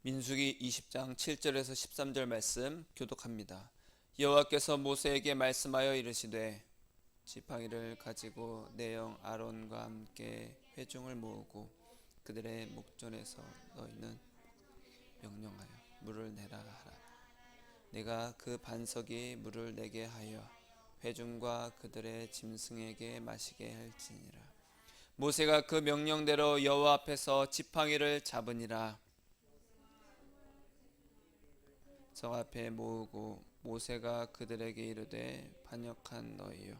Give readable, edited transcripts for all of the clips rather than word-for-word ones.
민수기 20장 7절에서 13절 말씀 교독합니다. 여호와께서 모세에게 말씀하여 이르시되 지팡이를 가지고 내 형 아론과 함께 회중을 모으고 그들의 목전에서 너희는 명령하여 물을 내라 하라. 내가 그 반석이 물을 내게 하여 회중과 그들의 짐승에게 마시게 할지니라. 모세가 그 명령대로 여호와 앞에서 지팡이를 잡으니라. 성 앞에 모으고 모세가 그들에게 이르되 반역한 너희요,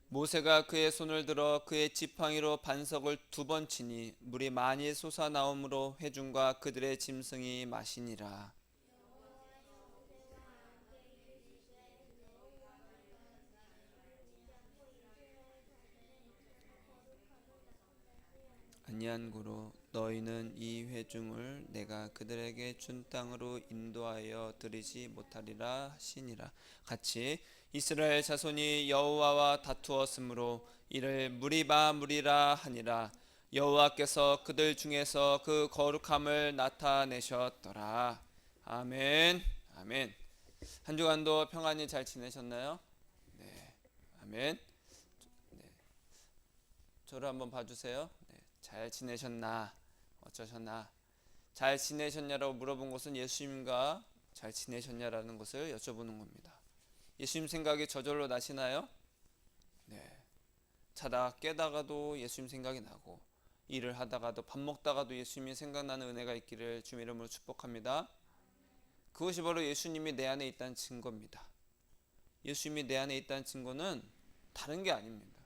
모세가 그의 손을 들어 그의 지팡이로 반석을 2번 치니 물이 많이 솟아나오므로 회중과 그들의 짐승이 마시니라. 아니한 고로 너희는 이 회중을 내가 그들에게 준 땅으로 인도하여 들이지 못하리라 하시니라. 같이 이스라엘 자손이 여호와와 다투었으므로 이를 무리바 무리라 하니라. 여호와께서 그들 중에서 그 거룩함을 나타내셨더라. 아멘. 아멘. 한 주간도 평안히 잘 지내셨나요? 네. 아멘. 네. 저를 한번 봐주세요. 네. 잘 지내셨나? 어쩌셨나? 잘 지내셨냐라고 물어본 것은 예수님과 잘 지내셨냐라는 것을 여쭤보는 겁니다. 예수님 생각이 저절로 나시나요? 네. 자다가 깨다가도 예수님 생각이 나고, 일을 하다가도 밥 먹다가도 예수님이 생각나는 은혜가 있기를 주님 이름으로 축복합니다. 그것이 바로 예수님이 내 안에 있다는 증거입니다. 예수님이 내 안에 있다는 증거는 다른 게 아닙니다.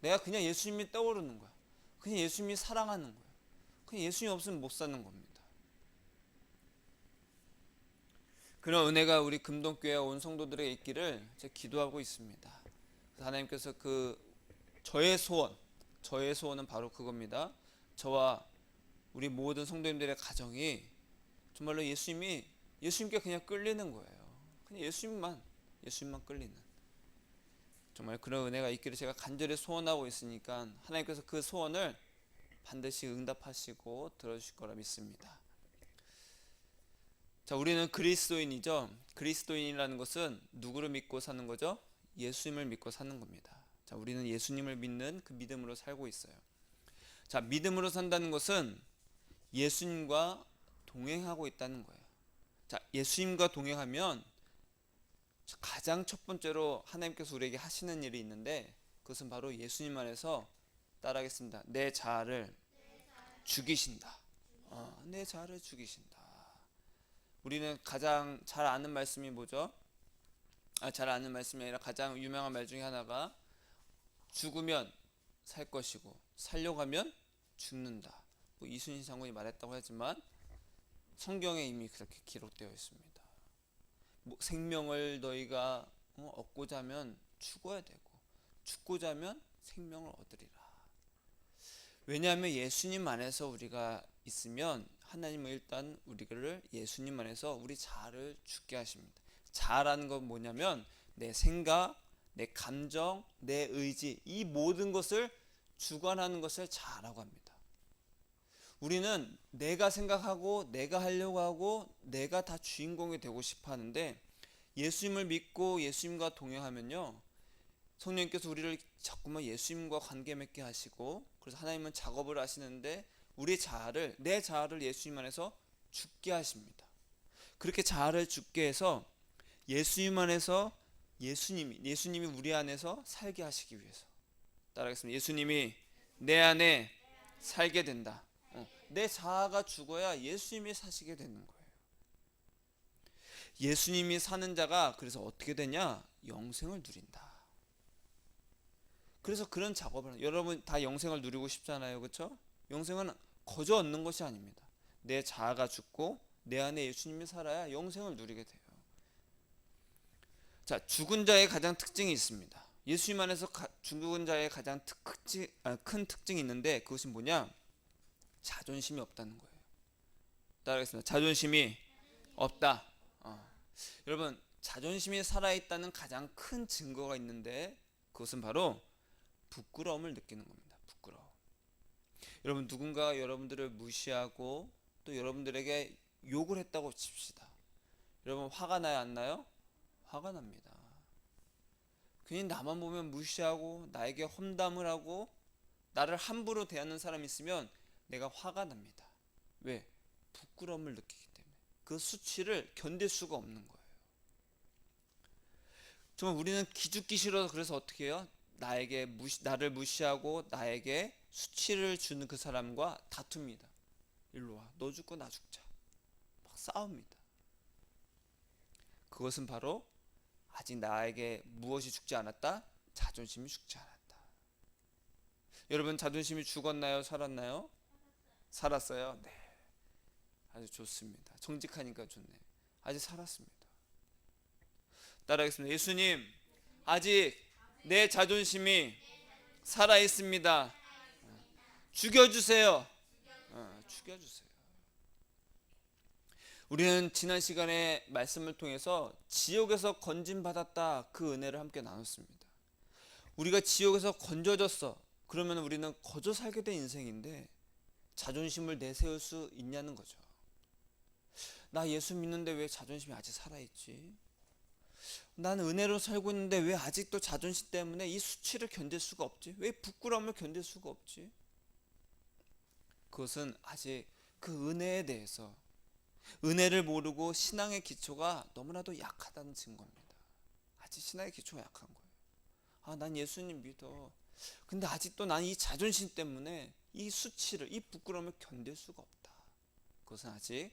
내가 그냥 예수님이 떠오르는 거야. 그냥 예수님이 사랑하는 거예요. 그냥 예수님 없으면 못 사는 겁니다. 그런 은혜가 우리 금동교회 온 성도들에게 있기를 제가 기도하고 있습니다. 하나님께서 저의 소원은 바로 그겁니다. 저와 우리 모든 성도님들의 가정이 정말로 예수님께 그냥 끌리는 거예요. 그냥 예수님만 끌리는, 정말 그런 은혜가 있기를 제가 간절히 소원하고 있으니까 하나님께서 그 소원을 반드시 응답하시고 들어주실 거라 믿습니다. 자, 우리는 그리스도인이죠. 그리스도인이라는 것은 누구를 믿고 사는 거죠? 예수님을 믿고 사는 겁니다. 자, 우리는 예수님을 믿는 그 믿음으로 살고 있어요. 자, 믿음으로 산다는 것은 예수님과 동행하고 있다는 거예요. 자, 예수님과 동행하면 가장 첫 번째로 하나님께서 우리에게 하시는 일이 있는데, 그것은 바로 예수님 안에서, 따라하겠습니다, 내 자아를 죽이신다. 내 자아를 죽이신다. 우리는 가장 잘 아는 말씀이 뭐죠? 잘 아는 말씀이 아니라 가장 유명한 말 중에 하나가 죽으면 살 것이고 살려고 하면 죽는다. 이순신 장군이 말했다고 하지만 성경에 이미 그렇게 기록되어 있습니다. 생명을 너희가 얻고자 하면 죽어야 되고 죽고자 하면 생명을 얻으리라. 왜냐하면 예수님 안에서 우리가 있으면 하나님은 일단 우리를 예수님 안에서 우리 자아를 죽게 하십니다. 자아라는 건 뭐냐면 내 생각, 내 감정, 내 의지, 이 모든 것을 주관하는 것을 자아라고 합니다. 우리는 내가 생각하고 내가 하려고 하고 내가 다 주인공이 되고 싶어 하는데, 예수님을 믿고 예수님과 동행하면요, 성령님께서 우리를 자꾸만 예수님과 관계 맺게 하시고, 그래서 하나님은 작업을 하시는데 내 자아를 예수님 안에서 죽게 하십니다. 그렇게 자아를 죽게 해서 예수님 안에서 예수님이 우리 안에서 살게 하시기 위해서, 따라하겠습니다. 예수님이 내 안에 살게 된다. 내 자아가 죽어야 예수님이 사시게 되는 거예요. 예수님이 사는 자가 그래서 어떻게 되냐? 영생을 누린다. 그래서 그런 작업을, 여러분 다 영생을 누리고 싶잖아요, 그렇죠? 영생은 거저 얻는 것이 아닙니다. 내 자아가 죽고 내 안에 예수님이 살아야 영생을 누리게 돼요. 자, 죽은 자의 가장 특징이 있습니다. 예수님 안에서 죽은 자의 가장 큰 특징이 있는데, 그것이 뭐냐? 자존심이 없다는 거예요. 따라하겠습니다. 자존심이 없다. 여러분, 자존심이 살아있다는 가장 큰 증거가 있는데, 그것은 바로 부끄러움을 느끼는 겁니다. 부끄러움. 여러분, 누군가가 여러분들을 무시하고 또 여러분들에게 욕을 했다고 칩시다. 여러분, 화가 나요, 안 나요? 화가 납니다. 괜히 나만 보면 무시하고 나에게 험담을 하고 나를 함부로 대하는 사람이 있으면 내가 화가 납니다. 왜? 부끄러움을 느끼기 때문에. 그 수치를 견딜 수가 없는 거예요. 정말 우리는 기죽기 싫어서 그래서 어떻게 해요? 나를 무시하고 나에게 수치를 주는 그 사람과 다툽니다. 일로 와. 너 죽고 나 죽자. 막 싸웁니다. 그것은 바로 아직 나에게 무엇이 죽지 않았다? 자존심이 죽지 않았다. 여러분, 자존심이 죽었나요? 살았나요? 살았어요. 네. 아주 좋습니다. 정직하니까 좋네. 아직 살았습니다. 따라하겠습니다. 예수님, 아직 내 자존심이 살아 있습니다. 죽여주세요. 죽여주세요. 우리는 지난 시간에 말씀을 통해서 지옥에서 건진받았다, 그 은혜를 함께 나눴습니다. 우리가 지옥에서 건져졌어. 그러면 우리는 거저 살게 된 인생인데 자존심을 내세울 수 있냐는 거죠. 나 예수 믿는데 왜 자존심이 아직 살아있지? 나는 은혜로 살고 있는데 왜 아직도 자존심 때문에 이 수치를 견딜 수가 없지? 왜 부끄러움을 견딜 수가 없지? 그것은 아직 그 은혜에 대해서, 은혜를 모르고 신앙의 기초가 너무나도 약하다는 증거입니다. 아직 신앙의 기초가 약한 거예요. 난 예수님 믿어. 근데 아직도 난 이 자존심 때문에 이 수치를, 이 부끄러움을 견딜 수가 없다. 그것은 아직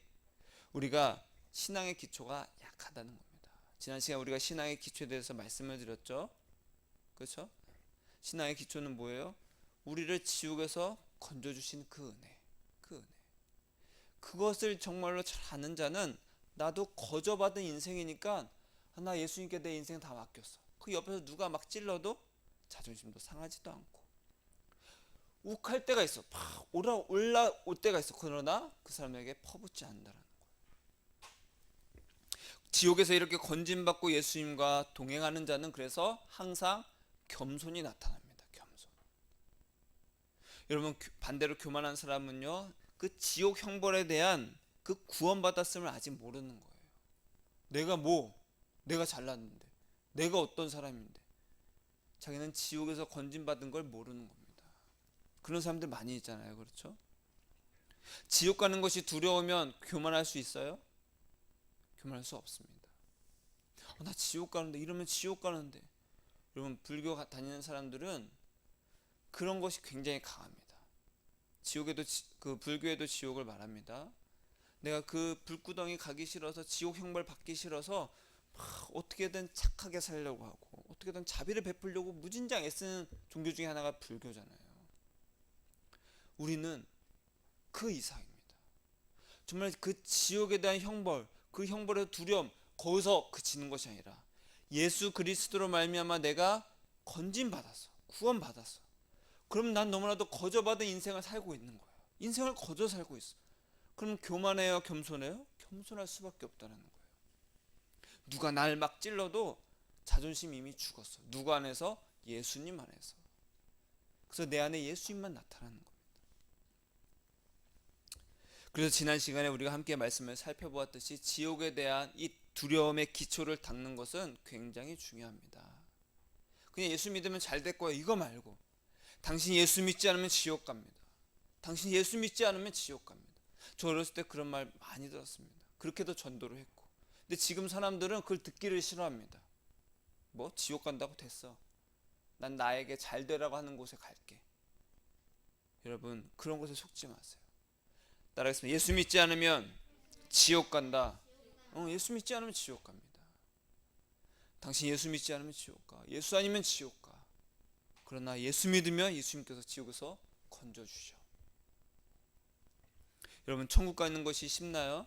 우리가 신앙의 기초가 약하다는 겁니다. 지난 시간 우리가 신앙의 기초에 대해서 말씀을 드렸죠. 그렇죠? 신앙의 기초는 뭐예요? 우리를 지옥에서 건져주신 그 은혜, 그 은혜. 그것을 정말로 잘 아는 자는 나도 거저받은 인생이니까 나 예수님께 내 인생 다 맡겼어. 그 옆에서 누가 막 찔러도 자존심도 상하지도 않고, 욱할 때가 있어. 팍 올라올 때가 있어. 그러나 그 사람에게 퍼붓지 않는다는 거예요. 지옥에서 이렇게 건진받고 예수님과 동행하는 자는 그래서 항상 겸손이 나타납니다. 겸손. 여러분, 반대로 교만한 사람은요, 그 지옥 형벌에 대한 그 구원받았음을 아직 모르는 거예요. 내가 잘났는데, 내가 어떤 사람인데, 자기는 지옥에서 건진받은 걸 모르는 겁니다. 그런 사람들 많이 있잖아요. 그렇죠? 지옥 가는 것이 두려우면 교만할 수 있어요? 교만할 수 없습니다. 나 지옥 가는데, 이러면 지옥 가는데. 여러분, 불교 다니는 사람들은 그런 것이 굉장히 강합니다. 그 불교에도 지옥을 말합니다. 내가 그 불구덩이 가기 싫어서, 지옥 형벌 받기 싫어서 막 어떻게든 착하게 살려고 하고 어떻게든 자비를 베풀려고 무진장 애쓰는 종교 중에 하나가 불교잖아요. 우리는 그 이상입니다. 정말 그 지옥에 대한 형벌, 그 형벌의 두려움, 거기서 그치는 것이 아니라 예수 그리스도로 말미암아 내가 건진받았어, 구원받았어. 그럼 난 너무나도 거저받은 인생을 살고 있는 거예요. 인생을 거저 살고 있어. 그럼 교만해요, 겸손해요? 겸손할 수밖에 없다는 거예요. 누가 날 막 찔러도 자존심 이미 죽었어. 누구 안에서? 예수님 안에서. 그래서 내 안에 예수님만 나타나는 겁니다. 그래서 지난 시간에 우리가 함께 말씀을 살펴보았듯이 지옥에 대한 이 두려움의 기초를 닦는 것은 굉장히 중요합니다. 그냥 예수 믿으면 잘 될 거야, 이거 말고, 당신 예수 믿지 않으면 지옥 갑니다. 당신 예수 믿지 않으면 지옥 갑니다. 저 어렸을 때 그런 말 많이 들었습니다. 그렇게도 전도를 했고. 근데 지금 사람들은 그걸 듣기를 싫어합니다. 뭐? 지옥 간다고? 됐어. 난 나에게 잘 되라고 하는 곳에 갈게. 여러분, 그런 곳에 속지 마세요. 따라하겠습니다. 예수 믿지 않으면 지옥 간다. 예수 믿지 않으면 지옥 갑니다. 당신 예수 믿지 않으면 지옥 가. 예수 아니면 지옥 가. 그러나 예수 믿으면 예수님께서 지옥에서 건져주셔. 여러분, 천국 가는 것이 쉽나요?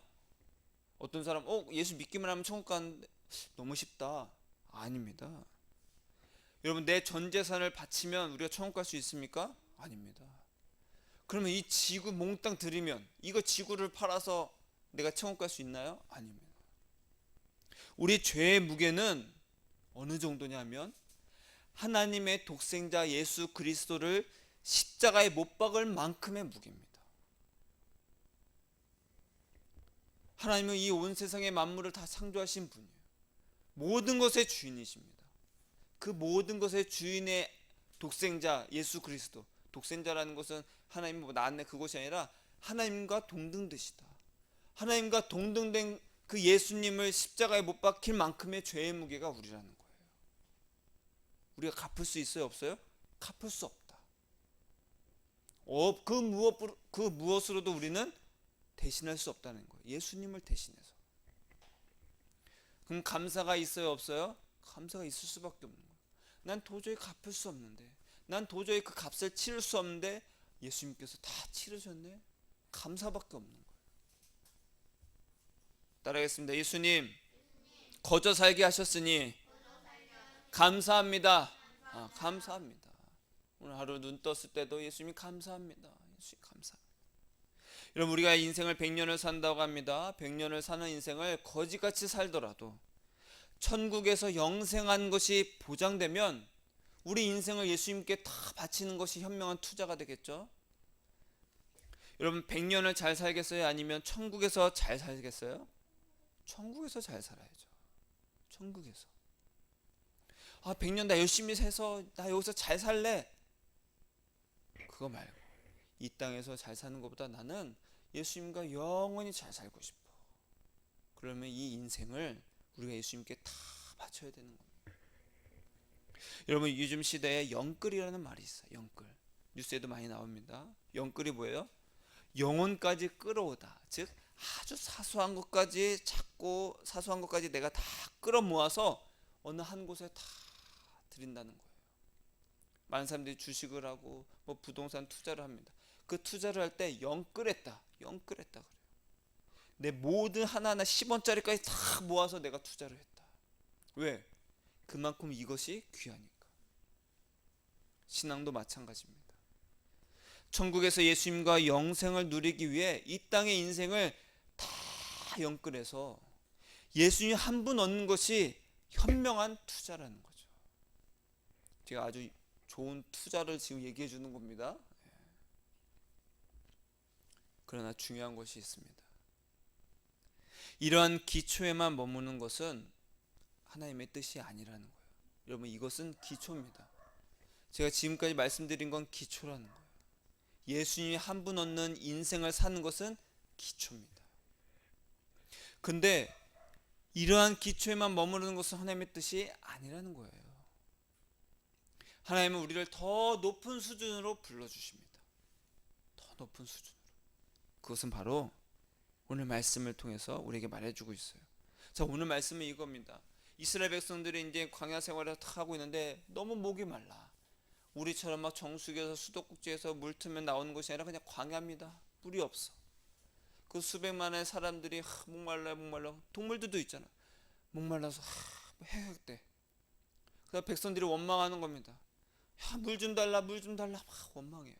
어떤 사람 예수 믿기만 하면 천국 가는데 너무 쉽다. 아닙니다. 여러분, 내 전 재산을 바치면 우리가 천국 갈 수 있습니까? 아닙니다. 그러면 이 지구 몽땅 들이면, 이거 지구를 팔아서 내가 천국 갈 수 있나요? 아닙니다. 우리 죄의 무게는 어느 정도냐면 하나님의 독생자 예수 그리스도를 십자가에 못 박을 만큼의 무게입니다. 하나님은 이 온 세상의 만물을 다 창조하신 분이에요. 모든 것의 주인이십니다. 그 모든 것의 주인의 독생자 예수 그리스도, 독생자라는 것은 하나님 뭐 나왔네 그것이 아니라 하나님과 동등되시다. 하나님과 동등된 그 예수님을 십자가에 못 박힐 만큼의 죄의 무게가 우리라는 거예요. 우리가 갚을 수 있어요, 없어요? 갚을 수 없다. 그 무엇으로도 우리는 대신할 수 없다는 거예요. 예수님을 대신해서. 그럼 감사가 있어요, 없어요? 감사가 있을 수밖에 없는 거예요. 난 도저히 갚을 수 없는데, 난 도저히 그 값을 치를 수 없는데 예수님께서 다 치르셨네. 감사밖에 없는 거예요. 따라하겠습니다. 예수님, 거저 살게 하셨으니 감사합니다. 감사합니다. 오늘 하루 눈 떴을 때도 예수님 감사합니다. 예수님 감사. 여러분, 우리가 인생을 100년을 산다고 합니다. 100년을 사는 인생을 거지같이 살더라도 천국에서 영생한 것이 보장되면 우리 인생을 예수님께 다 바치는 것이 현명한 투자가 되겠죠. 여러분, 100년을 잘 살겠어요? 아니면 천국에서 잘 살겠어요? 천국에서 잘 살아야죠. 천국에서. 100년 나 열심히 해서 나 여기서 잘 살래. 그거 말고 이 땅에서 잘 사는 것보다 나는 예수님과 영원히 잘 살고 싶어. 그러면 이 인생을 우리가 예수님께 다 바쳐야 되는 겁니다. 여러분, 요즘 시대에 영끌이라는 말이 있어요. 영끌. 뉴스에도 많이 나옵니다. 영끌이 뭐예요? 영혼까지 끌어오다. 즉 아주 사소한 것까지 찾고 사소한 것까지 내가 다 끌어모아서 어느 한 곳에 다 드린다는 거예요. 많은 사람들이 주식을 하고 뭐 부동산 투자를 합니다. 그 투자를 할 때 영끌했다 그래요. 내 모든 하나하나 10원짜리까지 다 모아서 내가 투자를 했다. 왜? 그만큼 이것이 귀하니까. 신앙도 마찬가지입니다. 천국에서 예수님과 영생을 누리기 위해 이 땅의 인생을 다 영끌해서 예수님 한 분 얻는 것이 현명한 투자라는 거죠. 제가 아주 좋은 투자를 지금 얘기해 주는 겁니다. 그러나 중요한 것이 있습니다. 이러한 기초에만 머무는 것은 하나님의 뜻이 아니라는 거예요. 여러분, 이것은 기초입니다. 제가 지금까지 말씀드린 건 기초라는 거예요. 예수님이 한 분 얻는 인생을 사는 것은 기초입니다. 근데 이러한 기초에만 머무르는 것은 하나님의 뜻이 아니라는 거예요. 하나님은 우리를 더 높은 수준으로 불러주십니다. 더 높은 수준으로. 그것은 바로 오늘 말씀을 통해서 우리에게 말해주고 있어요. 자, 오늘 말씀은 이겁니다. 이스라엘 백성들이 이제 광야 생활을 하고 있는데 너무 목이 말라. 우리처럼 막 정수기에서 수도꼭지에서 물 틀면 나오는 것이 아니라 그냥 광야입니다. 물이 없어. 그 수백만의 사람들이 목말라. 동물들도 있잖아. 목말라서 해역돼. 그래서 백성들이 원망하는 겁니다. 물 좀 달라 막 원망해요.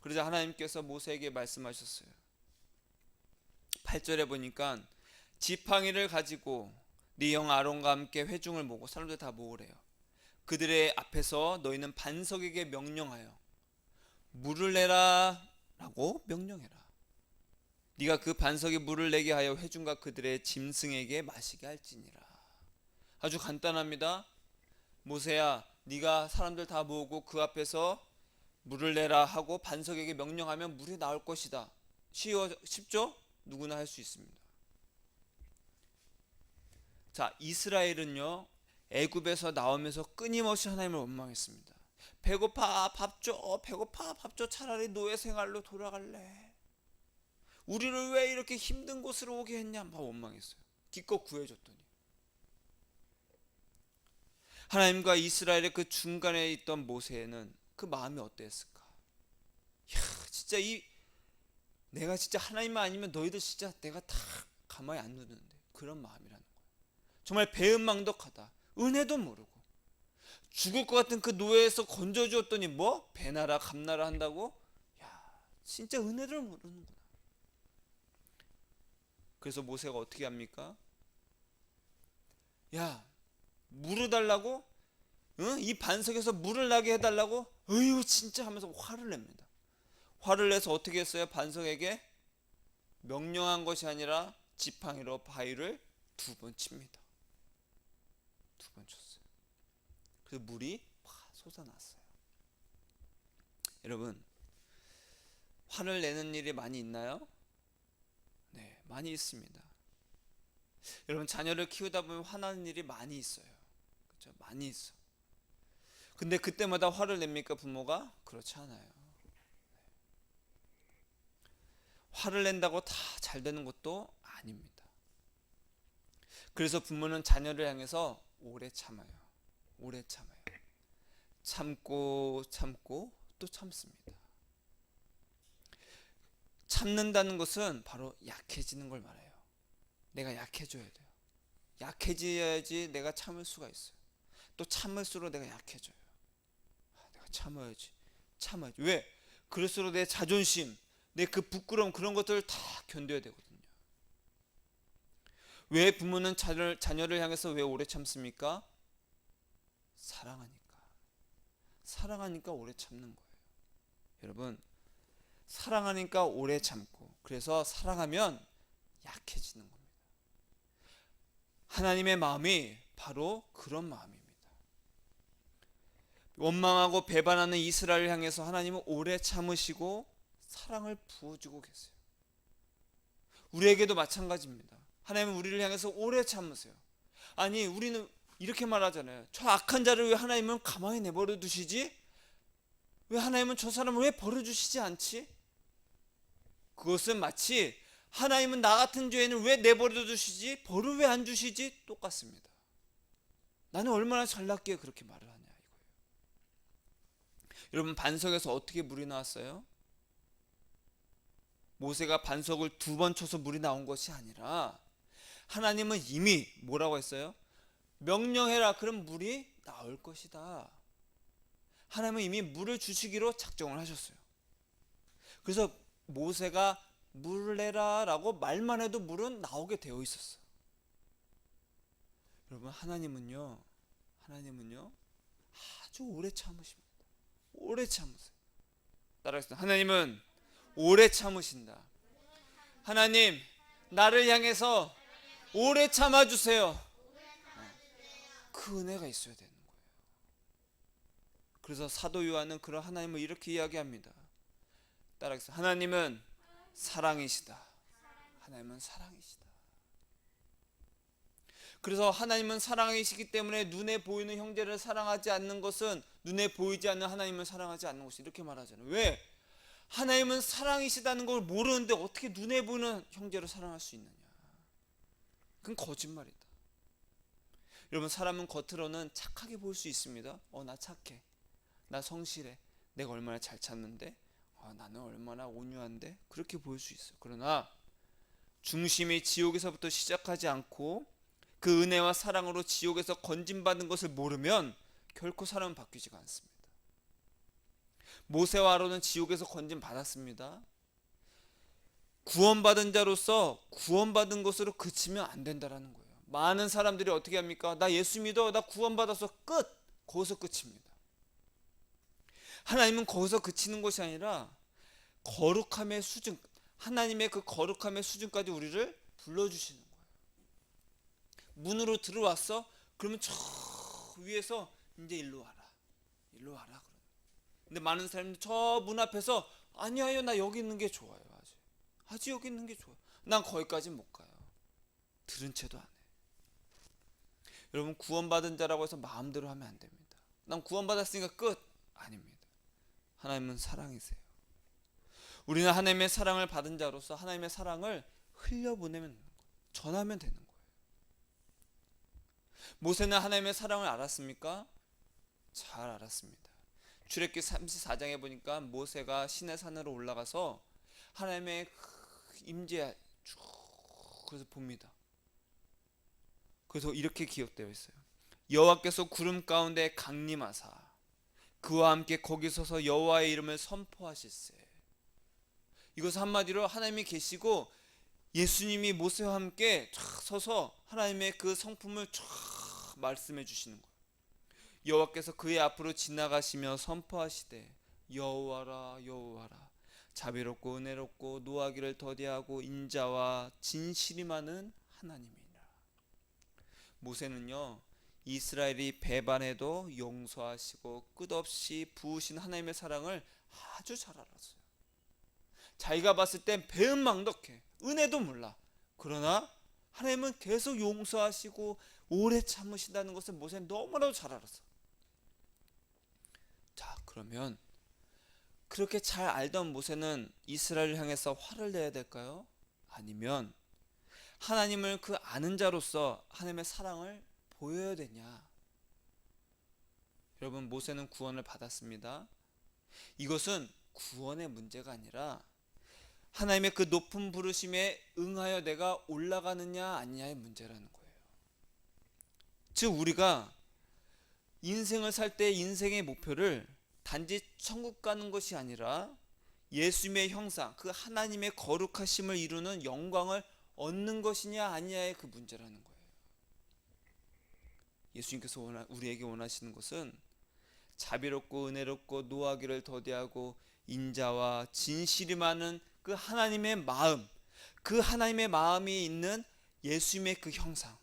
그러자 하나님께서 모세에게 말씀하셨어요. 8절에 보니까 지팡이를 가지고 네 형 아론과 함께 회중을 모으고, 사람들 다 모으래요. 그들의 앞에서 너희는 반석에게 명령하여 물을 내라 라고 명령해라. 네가 그 반석에 물을 내게 하여 회중과 그들의 짐승에게 마시게 할지니라. 아주 간단합니다. 모세야, 네가 사람들 다 모으고 그 앞에서 물을 내라 하고 반석에게 명령하면 물이 나올 것이다. 쉽죠? 누구나 할 수 있습니다. 자, 이스라엘은요, 애굽에서 나오면서 끊임없이 하나님을 원망했습니다. 배고파 밥 줘, 배고파 밥 줘. 차라리 노예 생활로 돌아갈래. 우리를 왜 이렇게 힘든 곳으로 오게 했냐, 막 원망했어요. 기껏 구해줬더니. 하나님과 이스라엘의 그 중간에 있던 모세는 그 마음이 어땠을까? 진짜 내가 진짜 하나님만 아니면 너희들 진짜 내가 다 가만히 안 두는데, 그런 마음이라는 거예요. 정말 배은망덕하다. 은혜도 모르고 죽을 것 같은 그 노예에서 건져주었더니 뭐 배나라 감나라 한다고? 진짜 은혜를 모르는구나. 그래서 모세가 어떻게 합니까? 물을 달라고? 이 반석에서 물을 나게 해달라고? 어휴 진짜 하면서 화를 냅니다. 화를 내서 어떻게 했어요? 반석에게 명령한 것이 아니라 지팡이로 바위를 2번 칩니다. 2번 쳤어요. 그래서 물이 팍 솟아났어요. 여러분, 화를 내는 일이 많이 있나요? 네, 많이 있습니다. 여러분, 자녀를 키우다 보면 화나는 일이 많이 있어요. 그렇죠? 많이 있어. 근데 그때마다 화를 냅니까 부모가? 그렇지 않아요. 화를 낸다고 다 잘 되는 것도 아닙니다. 그래서 부모는 자녀를 향해서 오래 참아요. 오래 참아요. 참고 참고 또 참습니다. 참는다는 것은 바로 약해지는 걸 말해요. 내가 약해져야 돼요. 약해져야지 내가 참을 수가 있어요. 또 참을수록 내가 약해져요. 내가 참아야지. 참아야지. 왜? 그럴수록 내 자존심, 내 그 부끄러움 그런 것들을 다 견뎌야 되거든요. 왜 부모는 자녀를 향해서 왜 오래 참습니까? 사랑하니까. 사랑하니까 오래 참는 거예요. 여러분, 사랑하니까 오래 참고, 그래서 사랑하면 약해지는 겁니다. 하나님의 마음이 바로 그런 마음입니다. 원망하고 배반하는 이스라엘을 향해서 하나님은 오래 참으시고 사랑을 부어주고 계세요. 우리에게도 마찬가지입니다. 하나님은 우리를 향해서 오래 참으세요. 아니, 우리는 이렇게 말하잖아요. 저 악한 자를 왜 하나님은 가만히 내버려 두시지? 왜 하나님은 저 사람을 왜 버려주시지 않지? 그것은 마치 하나님은 나 같은 죄인을 왜 내버려 두시지? 벌을 왜 안 주시지? 똑같습니다. 나는 얼마나 잘났기에 그렇게 말을 하냐 이거예요. 여러분, 반석에서 어떻게 물이 나왔어요? 모세가 반석을 2번 쳐서 물이 나온 것이 아니라 하나님은 이미 뭐라고 했어요? 명령해라. 그럼 물이 나올 것이다. 하나님은 이미 물을 주시기로 작정을 하셨어요. 그래서 모세가 물을 내라 라고 말만 해도 물은 나오게 되어 있었어요. 여러분, 하나님은요 아주 오래 참으십니다. 오래 참으세요. 따라하겠습니다. 하나님은 오래 참으신다. 하나님, 나를 향해서 오래 참아주세요. 그 은혜가 있어야 되는 거예요. 그래서 사도 요한은 그런 하나님을 이렇게 이야기합니다. 따라하겠습니다. 하나님은 사랑이시다. 하나님은 사랑이시다. 그래서 하나님은 사랑이시기 때문에 눈에 보이는 형제를 사랑하지 않는 것은 눈에 보이지 않는 하나님을 사랑하지 않는 것이, 이렇게 말하잖아요. 왜? 하나님은 사랑이시다는 걸 모르는데 어떻게 눈에 보이는 형제를 사랑할 수 있느냐? 그건 거짓말이다. 여러분, 사람은 겉으로는 착하게 보일 수 있습니다. 나 착해, 나 성실해, 내가 얼마나 잘 찾는데, 나는 얼마나 온유한데, 그렇게 보일 수 있어요. 그러나 중심이 지옥에서부터 시작하지 않고 그 은혜와 사랑으로 지옥에서 건진받은 것을 모르면 결코 사람은 바뀌지가 않습니다. 모세와 아론은 지옥에서 건진받았습니다. 구원받은 자로서 구원받은 것으로 그치면 안 된다라는 거예요. 많은 사람들이 어떻게 합니까? 나 예수 믿어, 나 구원받아서 끝! 거기서 끝입니다. 하나님은 거기서 그치는 것이 아니라 거룩함의 수준, 하나님의 그 거룩함의 수준까지 우리를 불러주시는 거예요. 문으로 들어왔어? 그러면 저 위에서 이제 일로 와라, 일로 와라. 근데 많은 사람들이 저 문 앞에서 아니요, 나 여기 있는 게 좋아요. 아주 여기 있는 게 좋아요. 난 거기까지 못 가요. 들은 채도 안 해. 여러분, 구원받은 자라고 해서 마음대로 하면 안 됩니다. 난 구원받았으니까 끝! 아닙니다. 하나님은 사랑이세요. 우리는 하나님의 사랑을 받은 자로서 하나님의 사랑을 흘려보내면 되는 거예요. 전하면 되는 거예요. 모세는 하나님의 사랑을 알았습니까? 잘 알았습니다. 출애굽기 34장에 보니까 모세가 시내 산으로 올라가서 하나님의 임재 쭉 그래서 봅니다. 그래서 이렇게 기록되어 있어요. 여호와께서 구름 가운데 강림하사 그와 함께 거기 서서 여호와의 이름을 선포하실세. 이것은 한마디로 하나님이 계시고 예수님이 모세와 함께 쫙 서서 하나님의 그 성품을 쫙 말씀해 주시는 거예요. 여호와께서 그의 앞으로 지나가시며 선포하시되 여호와라 여호와라 자비롭고 은혜롭고 노하기를 더디하고 인자와 진실이 많은 하나님이라. 모세는요 이스라엘이 배반해도 용서하시고 끝없이 부으신 하나님의 사랑을 아주 잘 알았어요. 자기가 봤을 땐 배은망덕해, 은혜도 몰라. 그러나 하나님은 계속 용서하시고 오래 참으신다는 것을 모세는 너무나도 잘 알았어. 자, 그러면 그렇게 잘 알던 모세는 이스라엘을 향해서 화를 내야 될까요? 아니면 하나님을 그 아는 자로서 하나님의 사랑을 보여야 되냐? 여러분, 모세는 구원을 받았습니다. 이것은 구원의 문제가 아니라 하나님의 그 높은 부르심에 응하여 내가 올라가느냐 아니냐의 문제라는 거예요. 즉 우리가 인생을 살 때 인생의 목표를 단지 천국 가는 것이 아니라 예수님의 형상, 그 하나님의 거룩하심을 이루는 영광을 얻는 것이냐 아니냐의 그 문제라는 거예요. 예수님께서 우리에게 원하시는 것은 자비롭고 은혜롭고 노하기를 더디하고 인자와 진실이 많은 그 하나님의 마음, 그 하나님의 마음이 있는 예수님의 그 형상,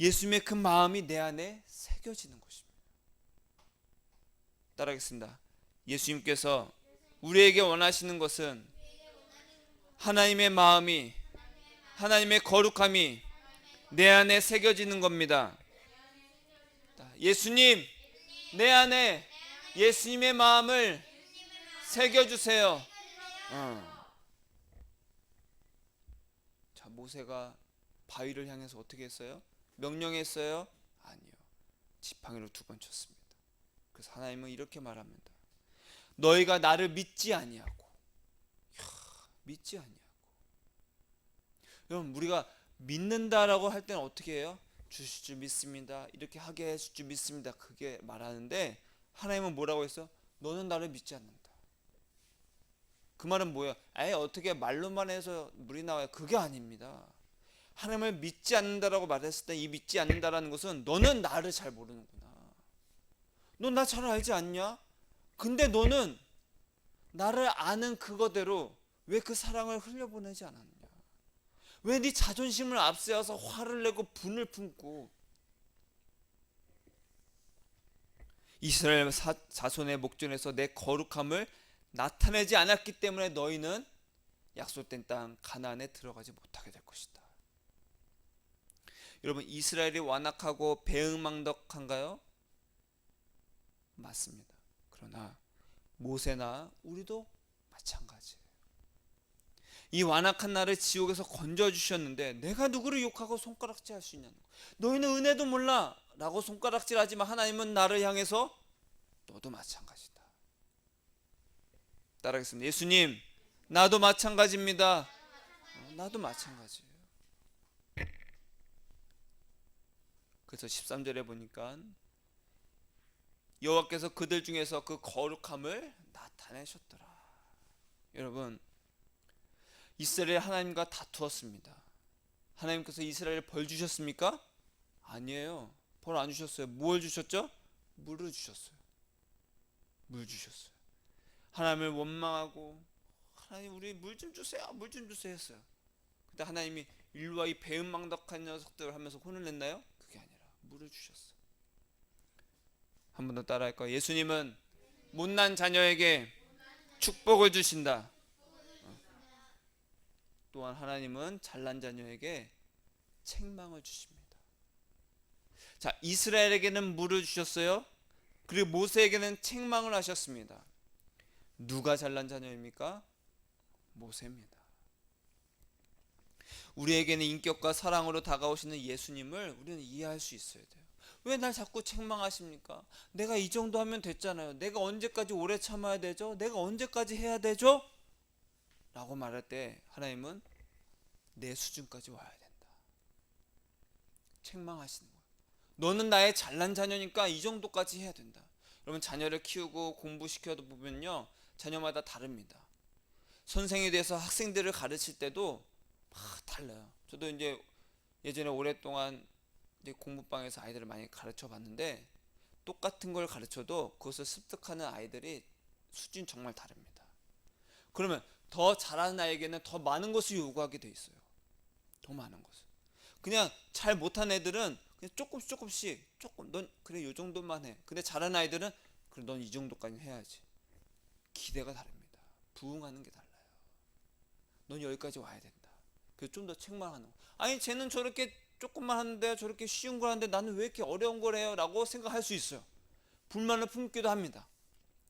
예수님의 그 마음이 내 안에 새겨지는 것입니다. 따라하겠습니다. 예수님께서 우리에게 원하시는 것은 하나님의 마음이, 하나님의 거룩함이 내 안에 새겨지는 겁니다. 예수님, 내 안에 예수님의 마음을 새겨주세요. 자, 모세가 바위를 향해서 어떻게 했어요? 명령했어요? 아니요. 지팡이로 2번 쳤습니다. 그래서 하나님은 이렇게 말합니다. 너희가 나를 믿지 아니하고. 믿지 아니하고. 여러분, 우리가 믿는다라고 할 때는 어떻게 해요? 주실 줄 믿습니다. 이렇게 하게 해줄 줄 믿습니다. 그게 말하는데 하나님은 뭐라고 했어? 너는 나를 믿지 않는다. 그 말은 뭐예요? 아예 어떻게 말로만 해서 물이 나와요? 그게 아닙니다. 하나님을 믿지 않는다라고 말했을 때 이 믿지 않는다라는 것은 너는 나를 잘 모르는구나. 너 나 잘 알지 않냐? 근데 너는 나를 아는 그거대로 왜 그 사랑을 흘려보내지 않았냐? 왜 네 자존심을 앞세워서 화를 내고 분을 품고 이스라엘 자손의 목전에서 내 거룩함을 나타내지 않았기 때문에 너희는 약속된 땅 가나안에 들어가지 못하게 될 것이다. 여러분, 이스라엘이 완악하고 배은망덕한가요? 맞습니다. 그러나 모세나 우리도 마찬가지예요. 이 완악한 나를 지옥에서 건져주셨는데 내가 누구를 욕하고 손가락질 할 수 있냐는 거예요. 너희는 은혜도 몰라 라고 손가락질 하지만 하나님은 나를 향해서 너도 마찬가지다. 따라하겠습니다. 예수님, 나도 마찬가지입니다. 나도 마찬가지예요. 그래서 13절에 보니까 여호와께서 그들 중에서 그 거룩함을 나타내셨더라. 여러분, 이스라엘 하나님과 다투었습니다. 하나님께서 이스라엘에 벌 주셨습니까? 아니에요. 벌 안 주셨어요. 뭘 주셨죠? 물을 주셨어요. 물 주셨어요. 하나님을 원망하고 하나님 우리 물 좀 주세요. 물 좀 주세요 했어요. 근데 하나님이 일루와 이 배은망덕한 녀석들 하면서 혼을 냈나요? 그게 아니라 물을 주셨어요. 한 번 더 따라할까요? 예수님은 못난 자녀에게 축복을 주신다. 또한 하나님은 잘난 자녀에게 책망을 주십니다. 자, 이스라엘에게는 물을 주셨어요. 그리고 모세에게는 책망을 하셨습니다. 누가 잘난 자녀입니까? 모세입니다. 우리에게는 인격과 사랑으로 다가오시는 예수님을 우리는 이해할 수 있어야 돼요. 왜 날 자꾸 책망하십니까? 내가 이 정도 하면 됐잖아요. 내가 언제까지 오래 참아야 되죠? 내가 언제까지 해야 되죠? 라고 말할 때 하나님은 내 수준까지 와야 된다. 책망하시는 거예요. 너는 나의 잘난 자녀니까 이 정도까지 해야 된다. 여러분, 자녀를 키우고 공부시켜도 보면요, 자녀마다 다릅니다. 선생이 돼서 학생들을 가르칠 때도 막 달라요. 저도 이제 예전에 오랫동안 이제 공부방에서 아이들을 많이 가르쳐 봤는데 똑같은 걸 가르쳐도 그것을 습득하는 아이들이 수준이 정말 다릅니다. 그러면 더 잘하는 아이에게는 더 많은 것을 요구하게 돼 있어요. 더 많은 것을. 그냥 잘 못한 애들은 그냥 조금씩 조금, 넌 그래 요 정도만 해. 근데 잘하는 아이들은 그래 넌 이 정도까지 해야지. 기대가 다릅니다. 부응하는 게 달라요. 넌 여기까지 와야 된다. 그래서 좀 더 책망하는 거. 아니 쟤는 저렇게 조금만 하는데 저렇게 쉬운 걸 하는데 나는 왜 이렇게 어려운 걸 해요? 라고 생각할 수 있어요. 불만을 품기도 합니다.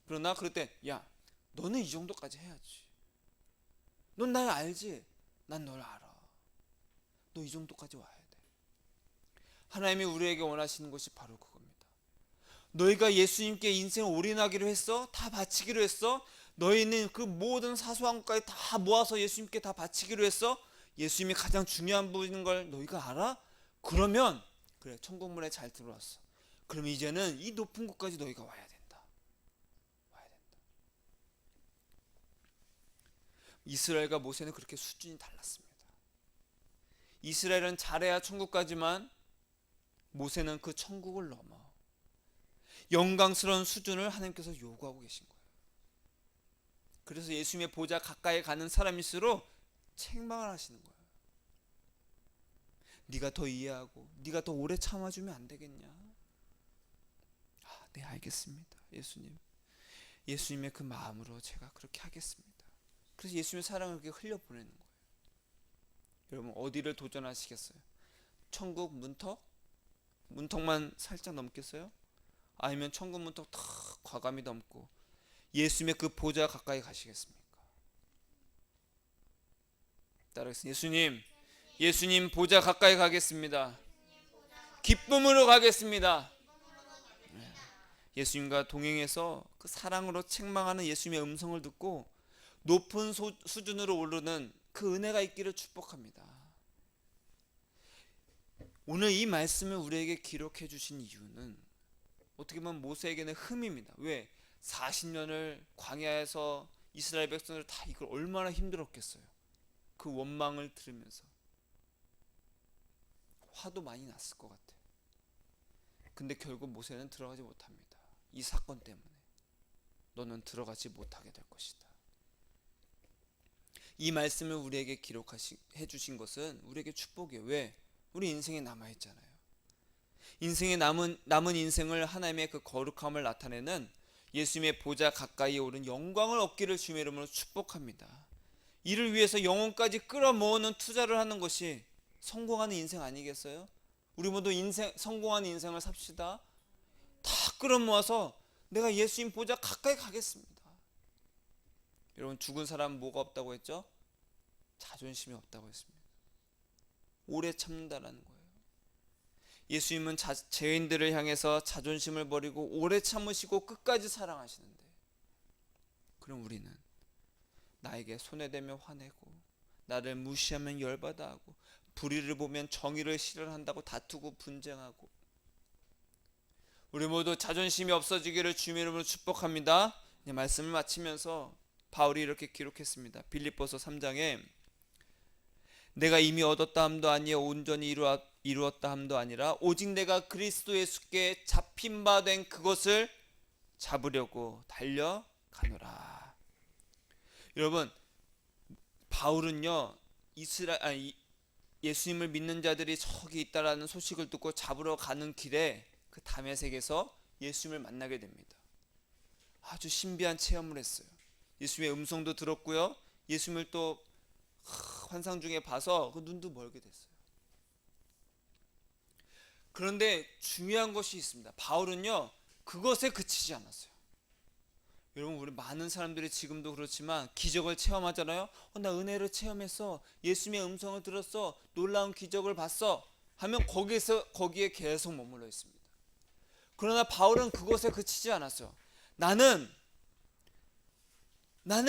그러나 그럴 때 야 너는 이 정도까지 해야지. 넌 날 알지? 난 널 알아. 너 이 정도까지 와야 돼. 하나님이 우리에게 원하시는 것이 바로 그겁니다. 너희가 예수님께 인생을 올인하기로 했어? 다 바치기로 했어? 너희는 그 모든 사소한 것까지 다 모아서 예수님께 다 바치기로 했어? 예수님이 가장 중요한 분인 걸 너희가 알아? 그러면 그래 천국문에 잘 들어왔어. 그럼 이제는 이 높은 곳까지 너희가 와야 된다. 와야 된다. 이스라엘과 모세는 그렇게 수준이 달랐습니다. 이스라엘은 잘해야 천국 가지만 모세는 그 천국을 넘어 영광스러운 수준을 하나님께서 요구하고 계신 거예요. 그래서 예수님의 보좌 가까이 가는 사람일수록 책망을 하시는 거예요. 네가 더 이해하고 네가 더 오래 참아주면 안 되겠냐? 네 알겠습니다. 예수님의 그 마음으로 제가 그렇게 하겠습니다. 그래서 예수님의 사랑을 그렇게 흘려보내는 거예요. 여러분 어디를 도전하시겠어요? 천국 문턱만 살짝 넘겠어요? 아니면 천국 문턱 탁 과감히 넘고 예수님의 그 보좌 가까이 가시겠습니까? 따라하겠습니다. 예수님 보좌 가까이 가겠습니다. 기쁨으로 가겠습니다. 예수님과 동행해서 그 사랑으로 책망하는 예수님의 음성을 듣고 높은 수준으로 오르는 그 은혜가 있기를 축복합니다. 오늘 이 말씀을 우리에게 기록해 주신 이유는 어떻게 보면 모세에게는 흠입니다. 왜? 40년을 광야에서 이스라엘 백성들 다 이걸 얼마나 힘들었겠어요. 그 원망을 들으면서 화도 많이 났을 것 같아요. 근데 결국 모세는 들어가지 못합니다. 이 사건 때문에 너는 들어가지 못하게 될 것이다. 이 말씀을 우리에게 기록해 주신 것은 우리에게 축복이에요. 왜? 우리 인생에 남아있잖아요. 인생에 남은 인생을 하나님의 그 거룩함을 나타내는 예수님의 보좌 가까이 오른 영광을 얻기를 주님의 이름으로 축복합니다. 이를 위해서 영혼까지 끌어모으는 투자를 하는 것이 성공하는 인생 아니겠어요? 우리 모두 성공하는 인생을 삽시다. 다 끌어모아서 내가 예수님 보좌 가까이 가겠습니다. 여러분 죽은 사람은 뭐가 없다고 했죠? 자존심이 없다고 했습니다. 오래 참는다라는 거예요. 예수님은 죄인들을 향해서 자존심을 버리고 오래 참으시고 끝까지 사랑하시는데, 그럼 우리는 나에게 손해되면 화내고 나를 무시하면 열받아 하고 불의를 보면 정의를 실현한다고 다투고 분쟁하고, 우리 모두 자존심이 없어지기를 주님의 이름으로 축복합니다. 말씀을 마치면서 바울이 이렇게 기록했습니다. 빌립보서 3장에 내가 이미 얻었다 함도 아니요 온전히 이루었다 함도 아니라 오직 내가 그리스도 예수께 잡힌 바 된 그것을 잡으려고 달려가노라. 여러분 바울은요 예수님을 믿는 자들이 저기 있다라는 소식을 듣고 잡으러 가는 길에 그 다메섹에서 예수님을 만나게 됩니다. 아주 신비한 체험을 했어요. 예수님의 음성도 들었고요, 예수님을 또 환상 중에 봐서 그 눈도 멀게 됐어요. 그런데 중요한 것이 있습니다. 바울은요 그것에 그치지 않았어요. 여러분 우리 많은 사람들이 지금도 그렇지만 기적을 체험하잖아요. 나 은혜를 체험했어, 예수님의 음성을 들었어, 놀라운 기적을 봤어 하면 거기에 계속 머물러 있습니다. 그러나 바울은 그것에 그치지 않았어요. 나는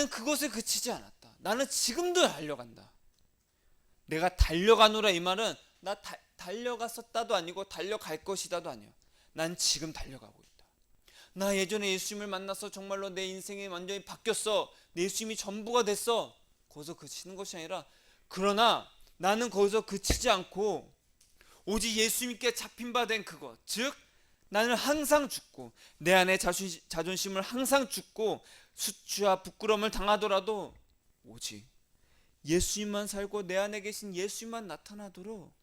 그것에 그치지 않았다. 나는 지금도 달려간다. 내가 달려가노라 이 말은 나 달려갔었다도 아니고 달려갈 것이다도 아니에요. 난 지금 달려가고 있다. 나 예전에 예수님을 만나서 정말로 내 인생이 완전히 바뀌었어, 내 예수님이 전부가 됐어, 거기서 그치는 것이 아니라, 그러나 나는 거기서 그치지 않고 오직 예수님께 잡힌 바 된 그것, 즉 나는 항상 죽고 내 안에 자존심을 항상 죽고 수치와 부끄러움을 당하더라도 오직 예수님만 살고 내 안에 계신 예수님만 나타나도록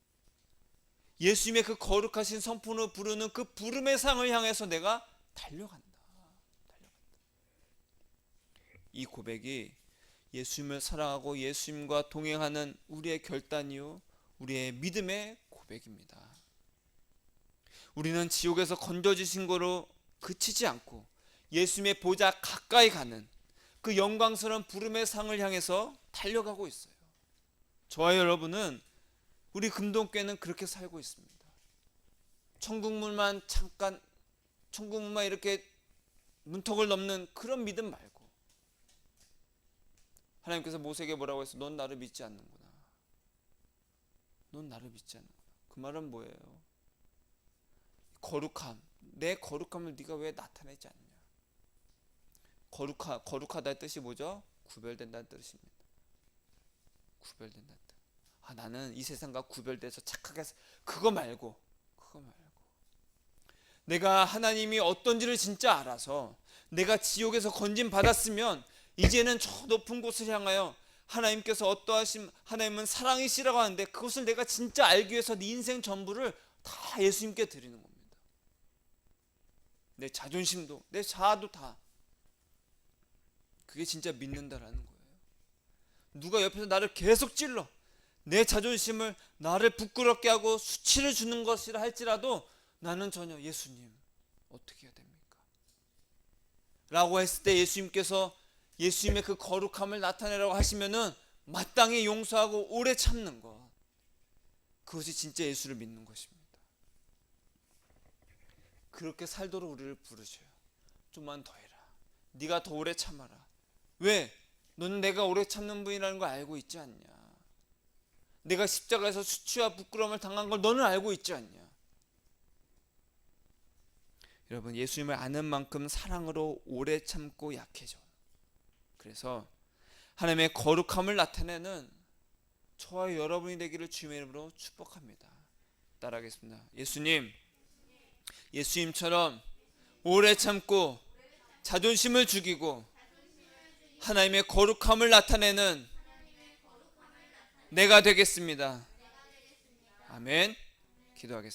예수님의 그 거룩하신 성품으로 부르는 그 부름의 상을 향해서 내가 달려간다. 이 고백이 예수님을 사랑하고 예수님과 동행하는 우리의 결단이요 우리의 믿음의 고백입니다. 우리는 지옥에서 건져주신 거로 그치지 않고 예수님의 보좌 가까이 가는 그 영광스러운 부름의 상을 향해서 달려가고 있어요. 저와 여러분은 우리 금동교회는 그렇게 살고 있습니다. 천국문만 이렇게 문턱을 넘는 그런 믿음 말고 하나님께서 모세에게 뭐라고 했어? 넌 나를 믿지 않는구나. 넌 나를 믿지 않는구나. 그 말은 뭐예요? 거룩함, 내 거룩함을 네가 왜 나타내지 않냐? 거룩하다의 뜻이 뭐죠? 구별된다는 뜻입니다. 구별된다는 뜻. 나는 이 세상과 구별돼서 착하게 그거 말고 내가 하나님이 어떤지를 진짜 알아서 내가 지옥에서 건진 받았으면 이제는 저 높은 곳을 향하여 하나님께서 어떠하심 하나님은 사랑이시라고 하는데 그것을 내가 진짜 알기 위해서 네 인생 전부를 다 예수님께 드리는 겁니다. 내 자존심도 내 자아도 다. 그게 진짜 믿는다라는 거예요. 누가 옆에서 나를 계속 찔러 내 자존심을 나를 부끄럽게 하고 수치를 주는 것이라 할지라도 나는 전혀 예수님 어떻게 해야 됩니까? 라고 했을 때 예수님께서 예수님의 그 거룩함을 나타내라고 하시면은 마땅히 용서하고 오래 참는 것, 그것이 진짜 예수를 믿는 것입니다. 그렇게 살도록 우리를 부르셔요. 좀만 더 해라. 네가 더 오래 참아라. 왜? 너는 내가 오래 참는 분이라는 걸 알고 있지 않냐? 내가 십자가에서 수치와 부끄러움을 당한 걸 너는 알고 있지 않냐? 여러분, 예수님을 아는 만큼 사랑으로 오래 참고 약해져. 그래서 하나님의 거룩함을 나타내는 저와 여러분이 되기를 주님의 이름으로 축복합니다. 따라하겠습니다. 예수님처럼 오래 참고 자존심을 죽이고 하나님의 거룩함을 나타내는 내가 되겠습니다. 아멘. 기도하겠습니다.